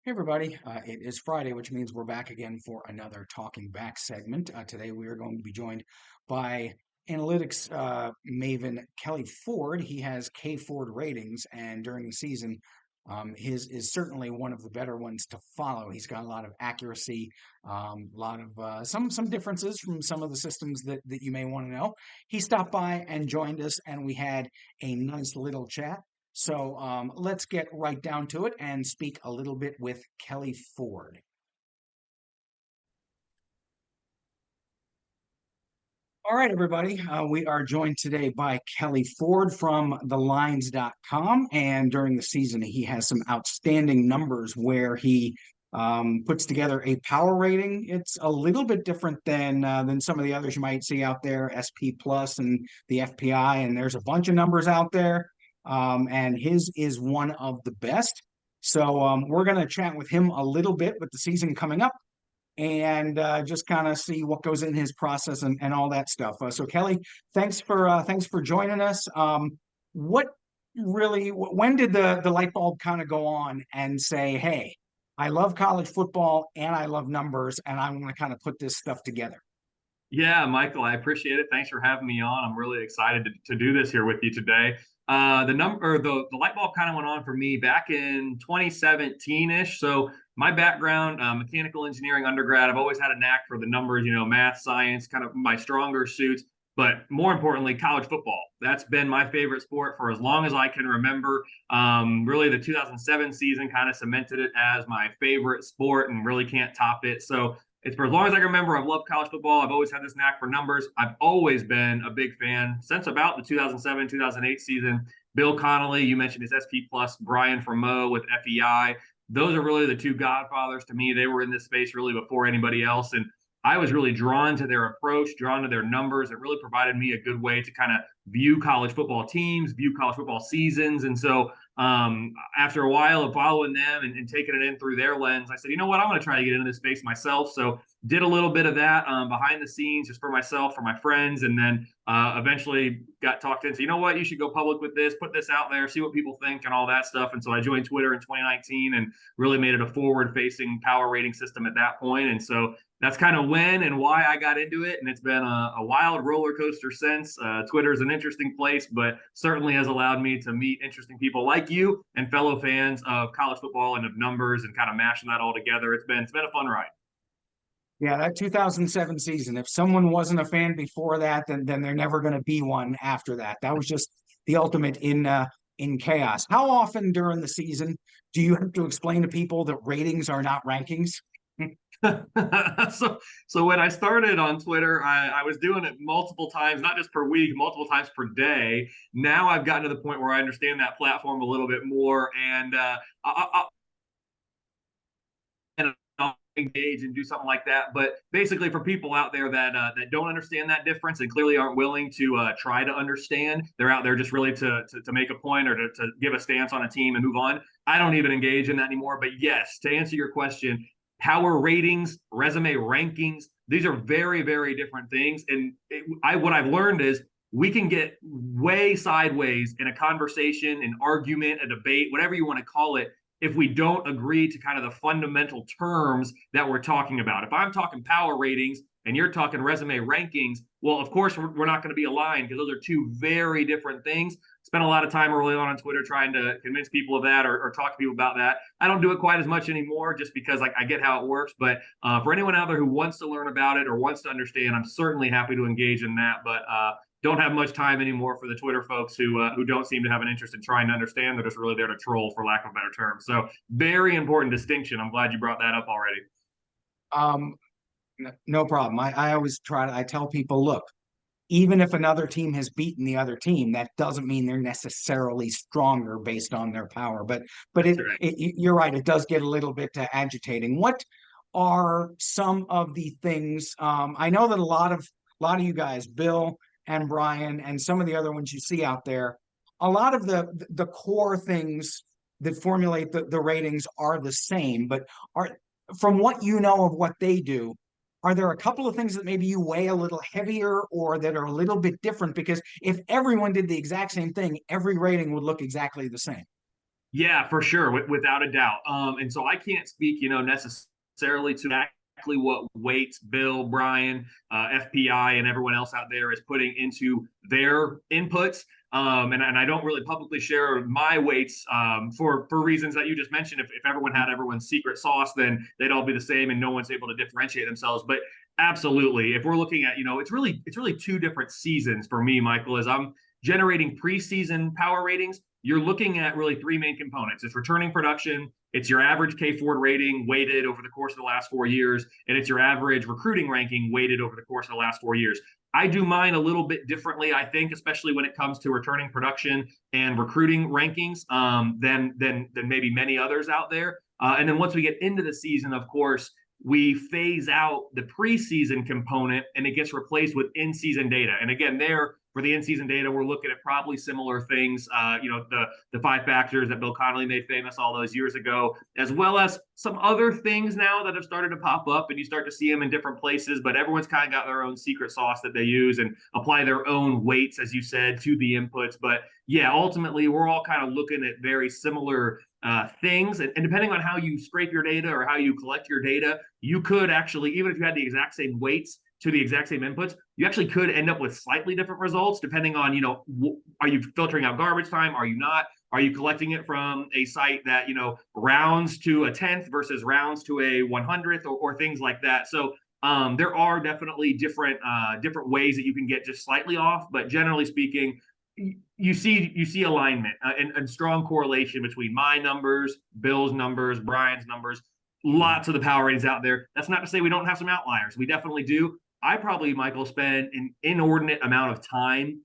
Hey everybody, it is Friday, which means we're back again for another Talking Back segment. Today we are going to be joined by analytics maven Kelley Ford. He has K Ford ratings, and during the season, his is certainly one of the better ones to follow. He's got a lot of accuracy, a lot of some differences from some of the systems that you may want to know. He stopped by and joined us, and we had a nice little chat. So let's get right down to it and speak a little bit with Kelley Ford. All right, everybody. We are joined today by Kelley Ford from thelines.com. And during the season, he has some outstanding numbers where he puts together a power rating. It's a little bit different than some of the others you might see out there, SP Plus and the FPI. And there's a bunch of numbers out there. And his is one of the best. So we're going to chat with him a little bit with the season coming up and just kind of see what goes in his process and all that stuff. So Kelley, thanks for joining us. What really when did the light bulb kind of go on and say, hey, I love college football and I love numbers and I want to kind of put this stuff together? Yeah, Michael, I appreciate it. Thanks for having me on. I'm really excited to do this here with you today. The light bulb kind of went on for me back in 2017-ish. So my background, mechanical engineering undergrad, I've always had a knack for the numbers, math, science, kind of my stronger suits. But more importantly, college football. That's been my favorite sport for as long as I can remember. Really, the 2007 season kind of cemented it as my favorite sport and really can't top it. So it's for as long as I can remember. I've loved college football. I've always had this knack for numbers. I've always been a big fan since about the 2007, 2008 season. Bill Connolly, you mentioned his SP Plus, Brian Mo with FEI. Those are really the two godfathers to me. They were in this space really before anybody else. And I was really drawn to their approach, drawn to their numbers. It really provided me a good way to kind of view college football teams, view college football seasons. And so after a while of following them and taking it in through their lens, I said, you know what, I'm going to try to get into this space myself. So did a little bit of that behind the scenes just for myself, for my friends, and then eventually got talked into, you know what, you should go public with this, put this out there, see what people think and all that stuff. And so I joined Twitter in 2019 and really made it a forward facing power rating system at that point. And so that's kind of when and why I got into it. And it's been a wild roller coaster since. Twitter is an interesting place, but certainly has allowed me to meet interesting people like you and fellow fans of college football and of numbers and kind of mashing that all together. It's been a fun ride. Yeah, that 2007 season. If someone wasn't a fan before that, then they're never going to be one after that. That was just the ultimate in chaos. How often during the season do you have to explain to people that ratings are not rankings? so when I started on Twitter, I was doing it multiple times, not just per week, multiple times per day. Now I've gotten to the point where I understand that platform a little bit more, and I'll engage and do something like that. But basically, for people out there that don't understand that difference and clearly aren't willing to try to understand, they're out there just really to make a point or to give a stance on a team and move on. I don't even engage in that anymore. But yes, to answer your question, power ratings, resume rankings, these are very, very different things. And what I've learned is we can get way sideways in a conversation, an argument, a debate, whatever you want to call it, if we don't agree to kind of the fundamental terms that we're talking about. If I'm talking power ratings and you're talking resume rankings, well, of course, we're not going to be aligned because those are two very different things. Spent a lot of time early on Twitter trying to convince people of that or talk to people about that. I don't do it quite as much anymore just because I get how it works. But for anyone out there who wants to learn about it or wants to understand, I'm certainly happy to engage in that. But don't have much time anymore for the Twitter folks who don't seem to have an interest in trying to understand. They're just really there to troll, for lack of a better term. So very important distinction. I'm glad you brought that up already. Um, no problem. I always I tell people, look, even if another team has beaten the other team, that doesn't mean they're necessarily stronger based on their power. But That's right. you're right, it does get a little bit agitating. What are some of the things? I know that a lot of you guys, Bill and Brian, and some of the other ones you see out there, a lot of the core things that formulate the ratings are the same, but are from what you know of what they do, are there a couple of things that maybe you weigh a little heavier or that are a little bit different? Because if everyone did the exact same thing, every rating would look exactly the same. Yeah, for sure, without a doubt. And so I can't speak, necessarily to exactly what weights Bill, Brian, FPI, and everyone else out there is putting into their inputs. And I don't really publicly share my weights for reasons that you just mentioned. If everyone had everyone's secret sauce, then they'd all be the same, and no one's able to differentiate themselves. But absolutely, if we're looking at, it's really two different seasons for me, Michael, as I'm generating preseason power ratings. You're looking at really three main components. It's returning production, it's your average K Ford rating weighted over the course of the last 4 years, and it's your average recruiting ranking weighted over the course of the last 4 years. I do mine a little bit differently, I think, especially when it comes to returning production and recruiting rankings than maybe many others out there. And then once we get into the season, of course, we phase out the preseason component and it gets replaced with in-season data. And again, there for the in-season data, we're looking at probably similar things. The five factors that Bill Connolly made famous all those years ago, as well as some other things now that have started to pop up, and you start to see them in different places. But everyone's kind of got their own secret sauce that they use and apply their own weights, as you said, to the inputs. But yeah, ultimately, we're all kind of looking at very similar things. And depending on how you scrape your data or how you collect your data, you could actually, even if you had the exact same weights to the exact same inputs, you actually could end up with slightly different results depending on, are you filtering out garbage time? Are you not? Are you collecting it from a site that, rounds to a 10th versus rounds to a 100th or things like that? So there are definitely different ways that you can get just slightly off, but generally speaking, you see alignment and strong correlation between my numbers, Bill's numbers, Brian's numbers. Lots of the power ratings out there. That's not to say we don't have some outliers. We definitely do. I probably, Michael, spend an inordinate amount of time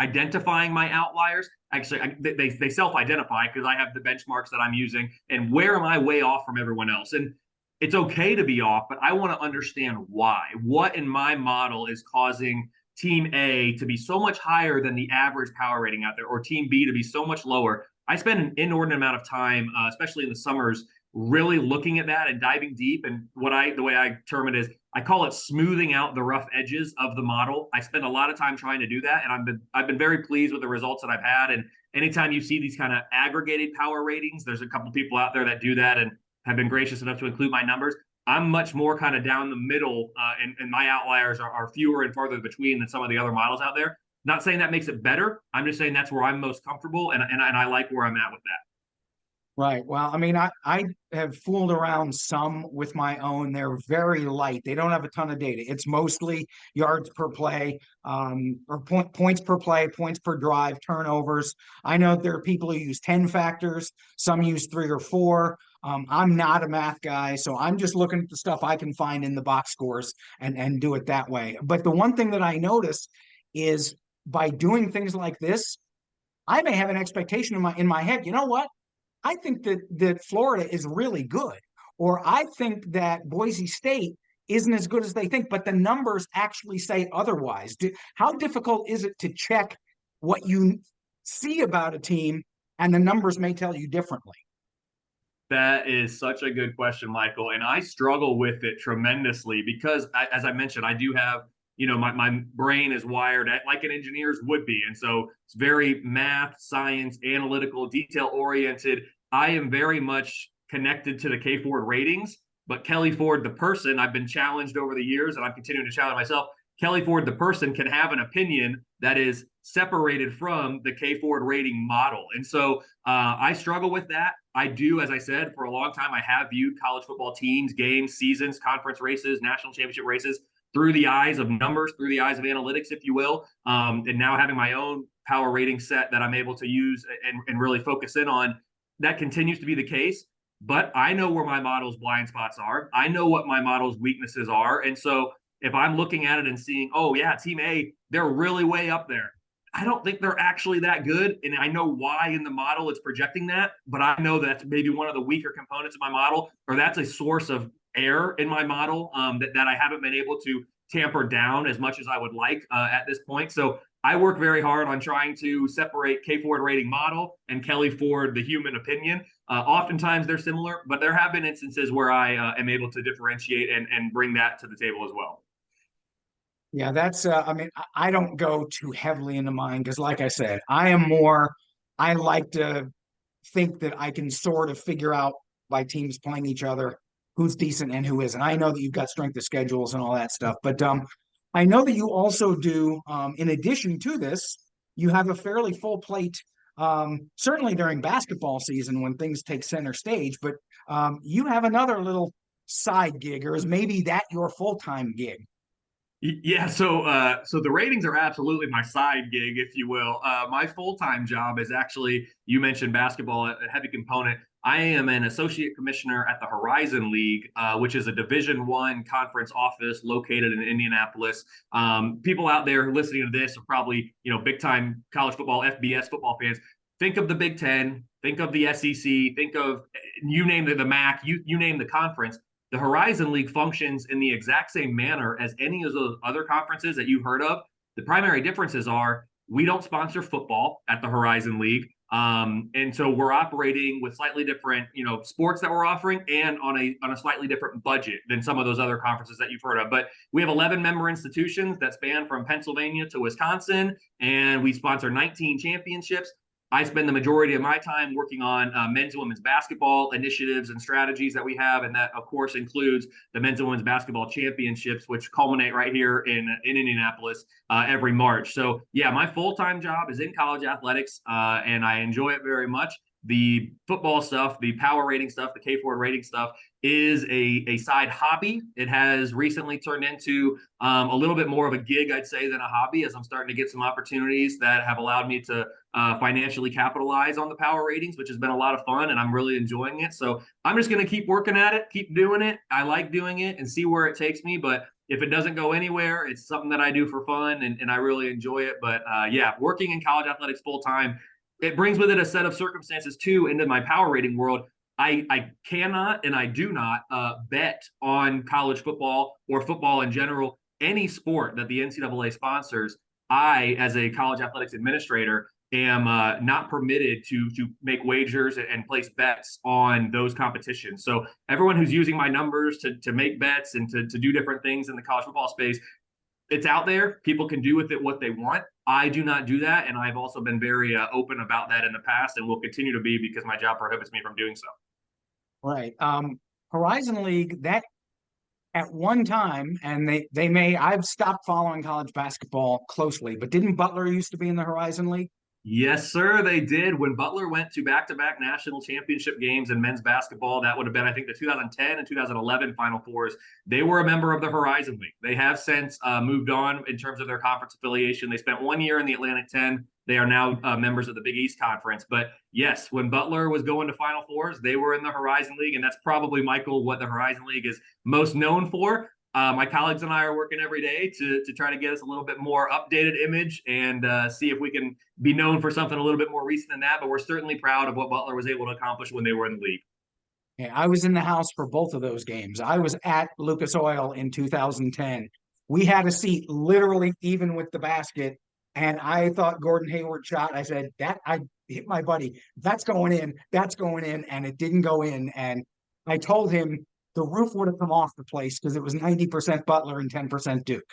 identifying my outliers. Actually, they self-identify because I have the benchmarks that I'm using and where am I way off from everyone else. And it's okay to be off, but I want to understand why. What in my model is causing Team A to be so much higher than the average power rating out there, or Team B to be so much lower? I spend an inordinate amount of time, especially in the summers, really looking at that and diving deep. And the way I term it is I call it smoothing out the rough edges of the model. I spend a lot of time trying to do that, and I've been very pleased with the results that I've had. And anytime you see these kind of aggregated power ratings, there's a couple people out there that do that and have been gracious enough to include my numbers. I'm much more kind of down the middle, and my outliers are fewer and farther between than some of the other models out there. Not saying that makes it better. I'm just saying that's where I'm most comfortable, and I like where I'm at with that. Right. Well, I mean, I have fooled around some with my own. They're very light. They don't have a ton of data. It's mostly yards per play, or points per play, points per drive, turnovers. I know there are people who use 10 factors. Some use 3 or 4. I'm not a math guy, so I'm just looking at the stuff I can find in the box scores and do it that way. But the one thing that I noticed is by doing things like this, I may have an expectation in my head. You know what? I think that Florida is really good, or I think that Boise State isn't as good as they think, but the numbers actually say otherwise. How difficult is it to check what you see about a team and the numbers may tell you differently? That is such a good question, Michael. And I struggle with it tremendously because, as I mentioned, I do have, my brain is wired like an engineer's would be. And so it's very math, science, analytical, detail oriented. I am very much connected to the K Ford ratings, but Kelley Ford, the person, I've been challenged over the years and I'm continuing to challenge myself. Kelley Ford, the person, can have an opinion that is separated from the K Ford rating model. And so I struggle with that. I do, as I said, for a long time, I have viewed college football teams, games, seasons, conference races, national championship races through the eyes of numbers, through the eyes of analytics, if you will. And now having my own power rating set that I'm able to use and really focus in on, that continues to be the case. But I know where my model's blind spots are. I know what my model's weaknesses are. And so if I'm looking at it and seeing, oh, yeah, Team A, they're really way up there. I don't think they're actually that good. And I know why in the model it's projecting that, but I know that's maybe one of the weaker components of my model, or that's a source of error in my model that I haven't been able to tamper down as much as I would like at this point. So I work very hard on trying to separate K Ford rating model and Kelley Ford, the human opinion. Oftentimes they're similar, but there have been instances where I am able to differentiate and bring that to the table as well. Yeah, that's I mean, I don't go too heavily into mine because like I said, I am more, I like to think that I can sort of figure out by teams playing each other who's decent and who isn't. I know that you've got strength of schedules and all that stuff, but I know that you also do, in addition to this, you have a fairly full plate, certainly during basketball season when things take center stage, but you have another little side gig, or is maybe that your full-time gig? Yeah, so the ratings are absolutely my side gig, if you will. My full-time job is actually, you mentioned basketball, a heavy component. I am an associate commissioner at the Horizon League, which is a Division I conference office located in Indianapolis. People out there listening to this are probably, big time college football, FBS football fans. Think of the Big Ten, think of the SEC, think of, you name the MAC, you name the conference. The Horizon League functions in the exact same manner as any of those other conferences that you've heard of. The primary differences are we don't sponsor football at the Horizon League. And so we're operating with slightly different, sports that we're offering, and on a slightly different budget than some of those other conferences that you've heard of. But we have 11 member institutions that span from Pennsylvania to Wisconsin, and we sponsor 19 championships. I spend the majority of my time working on men's and women's basketball initiatives and strategies that we have. And that, of course, includes the men's and women's basketball championships, which culminate right here in Indianapolis every March. So, yeah, my full-time job is in college athletics, and I enjoy it very much. The football stuff, the power rating stuff, the K Ford rating stuff is a side hobby. It has recently turned into a little bit more of a gig, I'd say, than a hobby, as I'm starting to get some opportunities that have allowed me to financially capitalize on the power ratings, which has been a lot of fun, and I'm really enjoying it. So I'm just going to keep working at it, keep doing it. I like doing it and see where it takes me. But if it doesn't go anywhere, it's something that I do for fun, and I really enjoy it. But yeah, working in college athletics full time, it brings with it a set of circumstances too into my power rating world. I cannot and I do not bet on college football or football in general, any sport that the NCAA sponsors. I, as a college athletics administrator, am not permitted to make wagers and place bets on those competitions. So everyone who's using my numbers to make bets and to do different things in the college football space, it's out there. People can do with it what they want. I do not do that, and I've also been very open about that in the past, and will continue to be because my job prohibits me from doing so. Right. Horizon League, that at one time, and they may, I've stopped following college basketball closely, but didn't Butler used to be in the Horizon League? Yes, sir, they did. When Butler went to back-to-back national championship games in men's basketball, that would have been, I think, the 2010 and 2011 Final Fours. They were a member of the Horizon League. They have since moved on in terms of their conference affiliation. They spent 1 year in the Atlantic 10. They are now members of the Big East Conference. But yes, when Butler was going to Final Fours, they were in the Horizon League, and that's probably, Michael, what the Horizon League is most known for. My colleagues and I are working every day to try to get us a little bit more updated image and see if we can be known for something a little bit more recent than that. But we're certainly proud of what Butler was able to accomplish when they were in the league. Yeah, I was in the house for both of those games. I was at Lucas Oil in 2010. We had a seat literally even with the basket, and I thought Gordon Hayward shot. I said, that I hit my buddy. That's going in. That's going in. And it didn't go in. And I told him the roof would have come off the place because it was 90% Butler and 10% Duke.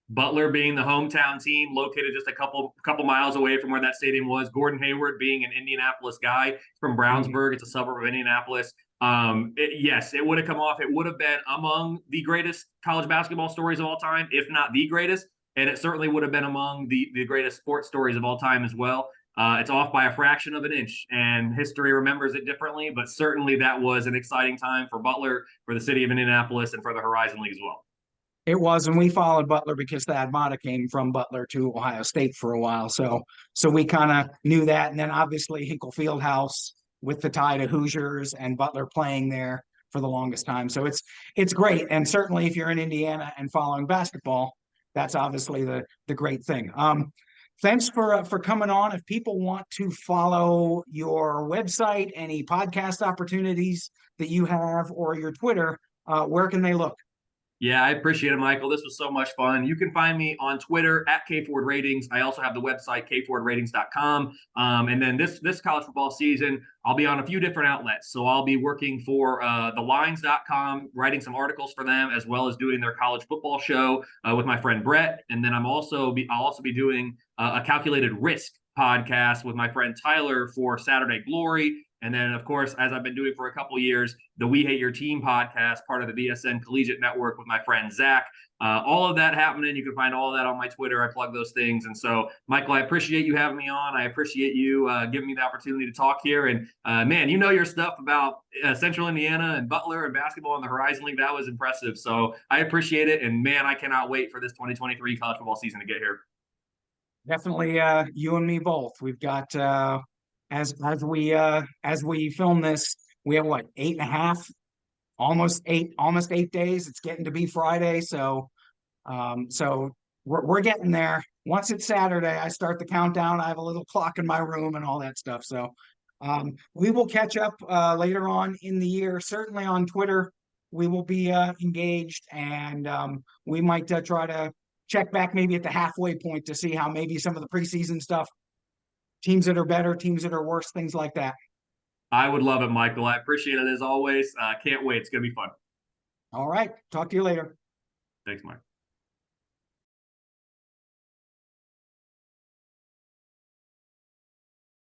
Butler being the hometown team, located just a couple miles away from where that stadium was. Gordon Hayward being an Indianapolis guy from Brownsburg, it's a suburb of Indianapolis. Yes, it would have come off. It would have been among the greatest college basketball stories of all time, if not the greatest. And it certainly would have been among the greatest sports stories of all time as well. It's off by a fraction of an inch, and history remembers it differently. But certainly that was an exciting time for Butler, for the city of Indianapolis, and for the Horizon League as well. It was, and we followed Butler because Thad Matta came from Butler to Ohio State for a while. So we kind of knew that. And then obviously Hinkle Fieldhouse with the tie to Hoosiers and Butler playing there for the longest time. So it's great. And certainly if you're in Indiana and following basketball, that's obviously the great thing. Thanks for coming on. If people want to follow your website, any podcast opportunities that you have, or your Twitter, where can they look? Yeah, I appreciate it, Michael. This was so much fun. You can find me on Twitter at KFord Ratings. I also have the website, kfordratings.com. And then this college football season, I'll be on a few different outlets. So I'll be working for thelines.com, writing some articles for them, as well as doing their college football show with my friend Brett. And then I'll also be doing a calculated risk podcast with my friend Tyler for Saturday Glory. And then, of course, as I've been doing for a couple years, the We Hate Your Team podcast, part of the BSN Collegiate Network with my friend Zach. All of that happening. You can find all of that on my Twitter. I plug those things. And so, Michael, I appreciate you having me on. I appreciate you giving me the opportunity to talk here. And man, you know your stuff about Central Indiana and Butler and basketball in the Horizon League. That was impressive. So I appreciate it. And man, I cannot wait for this 2023 college football season to get here. Definitely, you and me both. We've got as we film this, we have what, 8.5, almost 8 days. It's getting to be Friday, so we're getting there. Once it's Saturday, I start the countdown. I have a little clock in my room and all that stuff. So we will catch up later on in the year. Certainly on Twitter, we will be engaged, and we might try to check back maybe at the halfway point to see how maybe some of the preseason stuff, teams that are better, teams that are worse, things like that. I would love it, Michael. I appreciate it as always. Can't wait. It's going to be fun. All right. Talk to you later. Thanks, Mike.